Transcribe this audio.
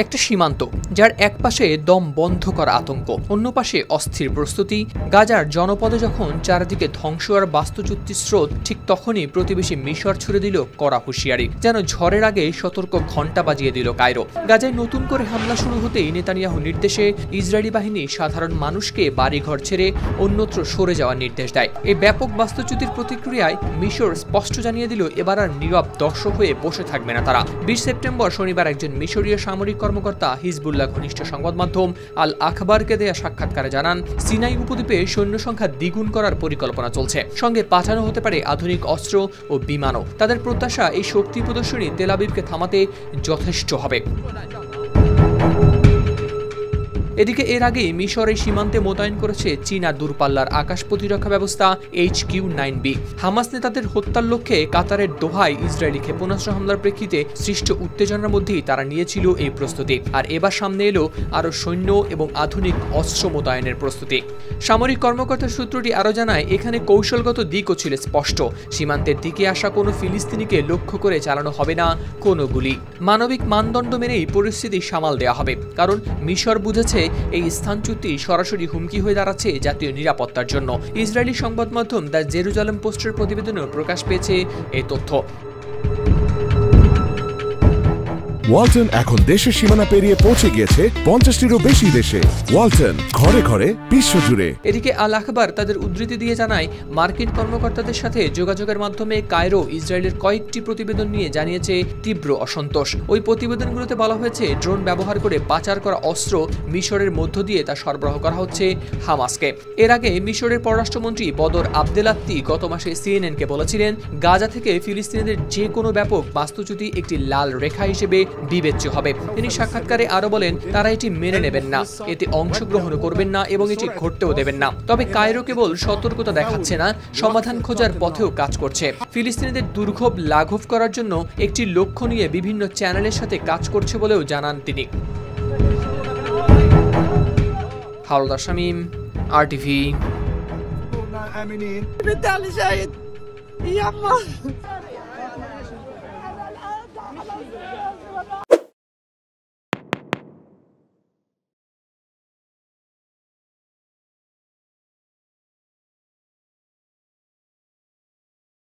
একটা সীমান্ত যার এক পাশে দম বন্ধ করা আতঙ্ক, অন্য পাশে অস্থির প্রস্তুতি। গাজার জনপদে যখন চারিদিকে ধ্বংস আর বাস্তুচ্যুতির স্রোত, ঠিক তখনই প্রতিবেশী মিশর ছুড়ে দিল কড়া হুঁশিয়ারি, যেন ঝড়ের আগে সতর্ক ঘণ্টা বাজিয়ে দিল কায়রো। গাজায় নতুন করে হামলা শুরু হতেই নেতানিয়াহু নির্দেশে ইসরায়েলি বাহিনী সাধারণ মানুষকে বাড়িঘর ছেড়ে অন্যত্র সরে যাওয়ার নির্দেশ দেয়। এই ব্যাপক বাস্তুচ্যুতির প্রতিক্রিয়ায় মিশর স্পষ্ট জানিয়ে দিল এবার আর নীরব দর্শক হয়ে বসে থাকবে না তারা। 20 সেপ্টেম্বর শনিবার একজন মিশরীয় সামরিক কর্মকর্তা হিজবুল্লাহ ঘনিষ্ঠ সংবাদ মাধ্যম আল আখবারকে দেয়া সাক্ষাৎকারে জানান, সিনাই উপদ্বীপে সৈন্য সংখ্যা দ্বিগুণ করার পরিকল্পনা চলছে, সঙ্গে পাঠানো হতে পারে আধুনিক অস্ত্র ও বিমানও। তাদের প্রত্যাশা এই শক্তি প্রদর্শনী তেল আবিবকে থামাতে যথেষ্ট হবে। এদিকে এর আগে মিশরের সীমান্তে মোতায়েন করেছে চীনা দূরপাল্লার আকাশ প্রতিরক্ষা ব্যবস্থা HQ-9B। হামাস নেতাদের হত্যার লক্ষ্যে কাতারের দোহায় ইসরায়েলি ক্ষেপণাস্ত্র হামলার প্রেক্ষিতে সৃষ্ট উত্তেজনার মধ্যেই তারা নিয়েছিল এই প্রস্তুতি। আর এবার সামনে এলো আরও সৈন্য এবং আধুনিক অস্ত্র মোতায়েনের প্রস্তুতি। সামরিক কর্মকর্তার সূত্রটি আরও জানায়, এখানে কৌশলগত দিকও ছিল স্পষ্ট। সীমান্তের দিকে আসা কোনো ফিলিস্তিনিকে লক্ষ্য করে চালানো হবে না কোনো গুলি। মানবিক মানদণ্ড মেনেই পরিস্থিতি সামাল দেওয়া হবে, কারণ মিশর বুঝেছে এই স্থানচ্যুতি সরাসরি হুমকি হয়ে দাঁড়াচ্ছে জাতীয় নিরাপত্তার জন্য। ইসরায়েলি সংবাদ মাধ্যম দ্য জেরুজালেম পোস্টের প্রতিবেদনেও প্রকাশ পেয়েছে এই তথ্য। ওয়ালটন এখন দেশের সীমানা পেরিয়ে পৌঁছে গিয়েছে 50টিরও বেশি দেশে। ওয়ালটন, ঘরে ঘরে বিশ্বজুড়ে। এদিকে আল আখবার তাদের উদ্ধৃতি দিয়ে জানায়, মার্কিন কর্মকর্তাদের সাথে যোগাযোগের মাধ্যমে কায়রো ইসরায়েলের কয়েকটি প্রতিবেদন নিয়ে জানিয়েছে তীব্র অসন্তোষ। ওই প্রতিবেদনগুলোতে বলা হয়েছে, ড্রোন ব্যবহার করে পাচার করা অস্ত্র মিশরের মধ্য দিয়ে তা সরবরাহ করা হচ্ছে হামাসকে। এর আগে মিশরের পররাষ্ট্রমন্ত্রী বদর আবদেলাত্তি গত মাসে CNN-কে বলেছিলেন, গাজা থেকে ফিলিস্তিনিদের যে কোনো ব্যাপক বাস্তুচ্যুতি একটি লাল রেখা হিসেবে বিবেচ্য হবে। তিনি সাক্ষাৎকারে আরো বলেন, তারা এটি মেনে নেবেন না, এতে অংশগ্রহণ করবেন না এবং এটি ঘটতেও দেবেন না। তবে কায়রো কেবল সতর্কতা দেখাচ্ছে না, সমাধান খোঁজার পথেও কাজ করছে। ফিলিস্তিনিদের দুর্ভোগ লাঘব করার জন্য একটি লক্ষ্য নিয়ে বিভিন্ন চ্যানেলের সাথে কাজ করছে বলেও জানান তিনি। হাওলাদার শামীম, RTV।